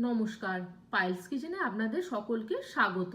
নমস্কার, পায়েলস কিচেনে আপনাদের সকলকে স্বাগত।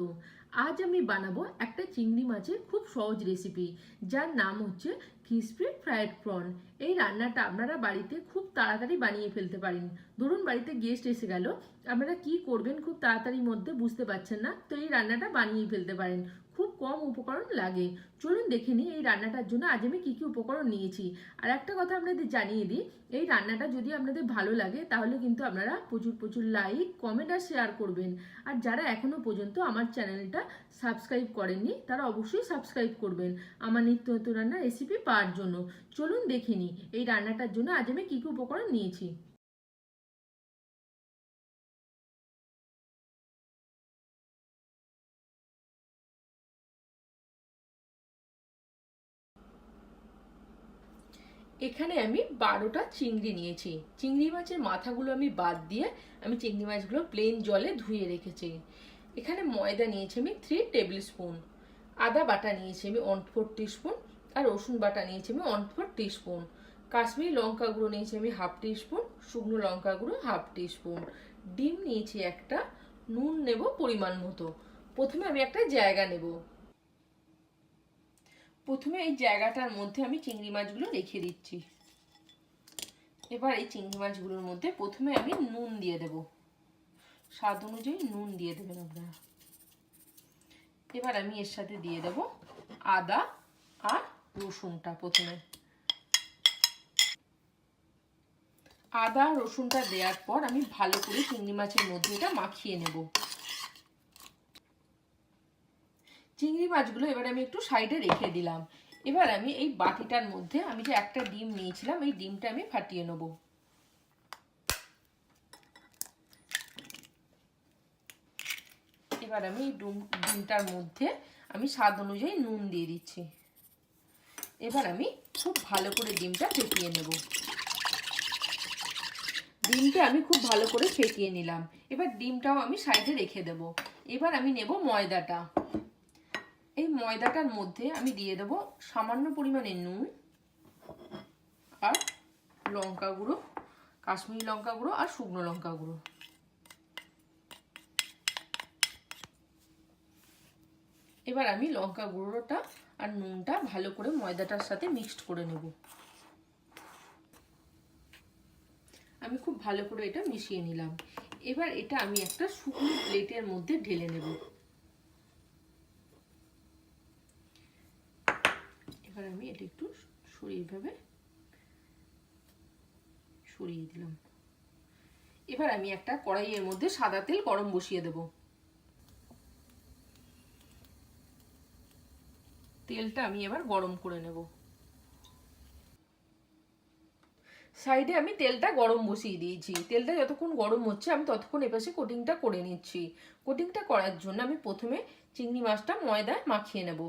আজ আমি বানাবো একটা চিংড়ি মাছের খুব সহজ রেসিপি, যার নাম হচ্ছে ক্রিসপি ফ্রাইড প্রন। এই রান্নাটা আপনারা বাড়িতে খুব তাড়াতাড়ি বানিয়ে ফেলতে পারেন। ধরুন বাড়িতে গেস্ট এসে গেল, আপনারা কি করবেন খুব তাড়াতাড়ির মধ্যে বুঝতে পারছেন না, তো এই রান্নাটা বানিয়ে ফেলতে পারেন। খুব কম উপকরণ লাগে। চলুন দেখে নিই এই রান্নাটার জন্য আজ আমি কি কি উপকরণ নিয়েছি। আর একটা কথা আপনাদের জানিয়ে দিই, এই রান্নাটা যদি আপনাদের ভালো লাগে তাহলে কিন্তু আপনারা প্রচুর প্রচুর লাইক, কমেন্ট আর শেয়ার করবেন। আর যারা এখনো পর্যন্ত আমার চ্যানেলটা সাবস্ক্রাইব করেননি তারা অবশ্যই সাবস্ক্রাইব করবেন আমার নিত্য নতুন রান্নার রেসিপি পাওয়ার জন্য। চলুন দেখে নিই এই রান্নাটার জন্য আজ আমি কি কি উপকরণ নিয়েছি। এখানে আমি 12টা চিংড়ি নিয়েছি। চিংড়ি মাছের মাথাগুলো আমি বাদ দিয়ে আমি চিংড়ি মাছগুলো প্লেন জলে ধুয়ে রেখেছি। এখানে ময়দা নিয়েছি আমি 3 টেবিল স্পুন, আদা বাটা নিয়েছি আমি 1/4 টিস্পুন, আর রসুন বাটা নিয়েছি আমি 1/4 টিস্পুন, কাশ্মীরি লঙ্কা গুঁড়ো নিয়েছি আমি 1/2 টিস্পুন, শুকনো লঙ্কা গুঁড়ো 1/2 টিস্পুন, ডিম নিয়েছি একটা, নুন নেব পরিমাণ মতো। প্রথমে আমি একটা জায়গা নেব। প্রথমে এই জায়গাটার মধ্যে আমি চিংড়ি মাছগুলো রেখে দিচ্ছি। এবার এই চিংড়ি মাছগুলোর মধ্যে প্রথমে আমি নুন দিয়ে দেব। স্বাদ অনুযায়ী নুন দিয়ে দেবেন আপনারা। এবার আমি এর সাথে দিয়ে দেব আদা আর রসুনটা। প্রথমে আদা রসুনটা দেওয়ার পর আমি ভালো করে চিংড়ি মাছের মধ্যে এটা মাখিয়ে নেব। চিংড়ি মাছগুলো এবার আমি একটু সাইডে রেখে দিলাম। এবার আমি এই বাটিটার মধ্যে আমি যে একটা ডিম নিয়েছিলাম এই ডিমটা আমি ফাটিয়ে নেব। এবার আমি এই ডিমটার মধ্যে আমি স্বাদ অনুযায়ী নুন দিয়ে দিচ্ছি। এবার আমি খুব ভালো করে ডিমটা ফেটিয়ে নেব। ডিমটা আমি খুব ভালো করে ফেটিয়ে নিলাম। এবার ডিমটাও আমি সাইডে রেখে দেব। এবার আমি নেব ময়দাটা। এই ময়দাটার মধ্যে আমি দিয়ে দেব সামান্য পরিমাণে নুন আর লঙ্কা গুঁড়ো, কাশ্মীরি লঙ্কা গুঁড়ো আর শুকনো লঙ্কা গুঁড়ো। এবার আমি লঙ্কা গুঁড়োটা আর নুনটা ভালো করে ময়দাটার সাথে মিক্সড করে নেব। আমি খুব ভালো করে এটা মিশিয়ে নিলাম। এবার এটা আমি একটা শুকনো প্লেটের মধ্যে ঢেলে নেব। এবার আমি এটা একটু সরিয়ে দিলাম। এবার আমি একটা কড়াইয়ের মধ্যে সাদা তেল গরম বসিয়ে দেব। তেলটা আমি এবার গরম করে নেব। সাইডে আমি তেলটা গরম বসিয়ে দিয়েছি। তেলটা যতক্ষণ গরম হচ্ছে আমি ততক্ষণ এপাশে কোটিংটা করে নিচ্ছি। কোটিংটা করার জন্য আমি প্রথমে চিংড়ি মাছটা ময়দায় মাখিয়ে নেব।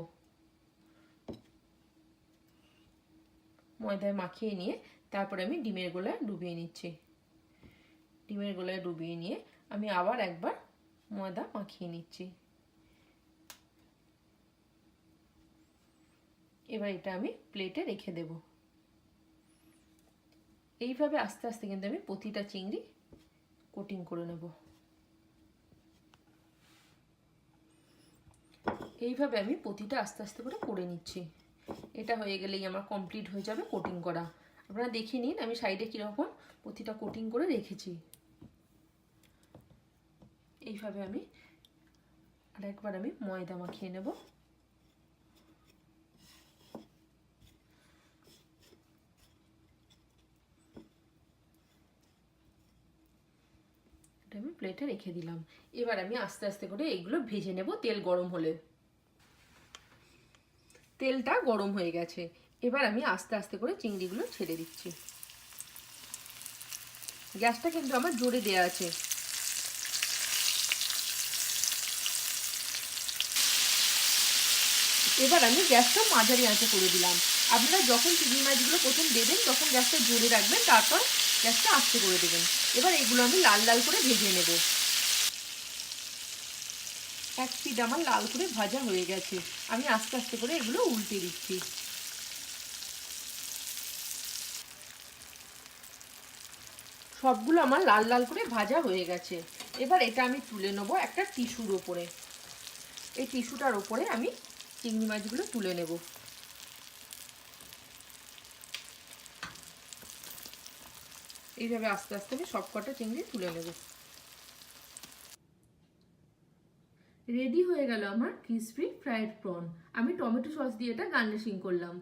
ময়দায় মাখিয়ে নিয়ে তারপরে আমি ডিমের গোলায় ডুবিয়ে নিচ্ছি। ডিমের গোলায় ডুবিয়ে নিয়ে আমি আবার একবার ময়দা মাখিয়ে নিচ্ছি। এবার এটা আমি প্লেটে রেখে দেব। এইভাবে আস্তে আস্তে কিন্তু আমি প্রতিটা চিংড়ি কোটিং করে নেব। এইভাবে আমি প্রতিটা আস্তে আস্তে করে নিচ্ছি। এটা হয়ে গেলেই আমার কমপ্লিট হয়ে যাবে কোটিং করা। আপনারা দেখে নিন আমি সাইডে কীরকম প্রতিটা কোটিং করে রেখেছি। এইভাবে আমি আরেকবার আমি ময়দা মাখিয়ে নেব। এটা আমি প্লেটে রেখে দিলাম। এবার আমি আস্তে আস্তে করে এগুলো ভেজে নেব তেল গরম হলে। তেলটা গরম হয়ে গেছে। এবার আমি আস্তে আস্তে করে চিংড়িগুলো ছেড়ে দিচ্ছি। গ্যাসটা কিন্তু আমার জোরে দেওয়া আছে। এবার আমি গ্যাসটা মাঝারি আঁচে করে দিলাম। আপনারা যখন চিংড়ি মাছগুলো প্রথম দেবেন তখন গ্যাসটা জোরে রাখবেন, তারপর গ্যাসটা আস্তে করে দেবেন। এবার এগুলো আমি লাল লাল করে ভেজে নেব। এক পিঠ আমার লাল করে ভাজা হয়ে গেছে। আমি আস্তে আস্তে করে এগুলো উল্টে দিচ্ছি। সবগুলো আমার লাল লাল করে ভাজা হয়ে গেছে। এবার এটা আমি তুলে নেবো একটা টিস্যুর ওপরে। এই টিস্যুটার ওপরে আমি চিংড়ি মাছগুলো তুলে নেব। এইভাবে আস্তে আস্তে আমি সবকটা চিংড়ি তুলে নেব। রেডি হয়ে গেল আমার ক্রিসপি ফ্রাইড প্রন। আমি টমেটো সস দিয়ে এটা গার্নিশিং করলাম।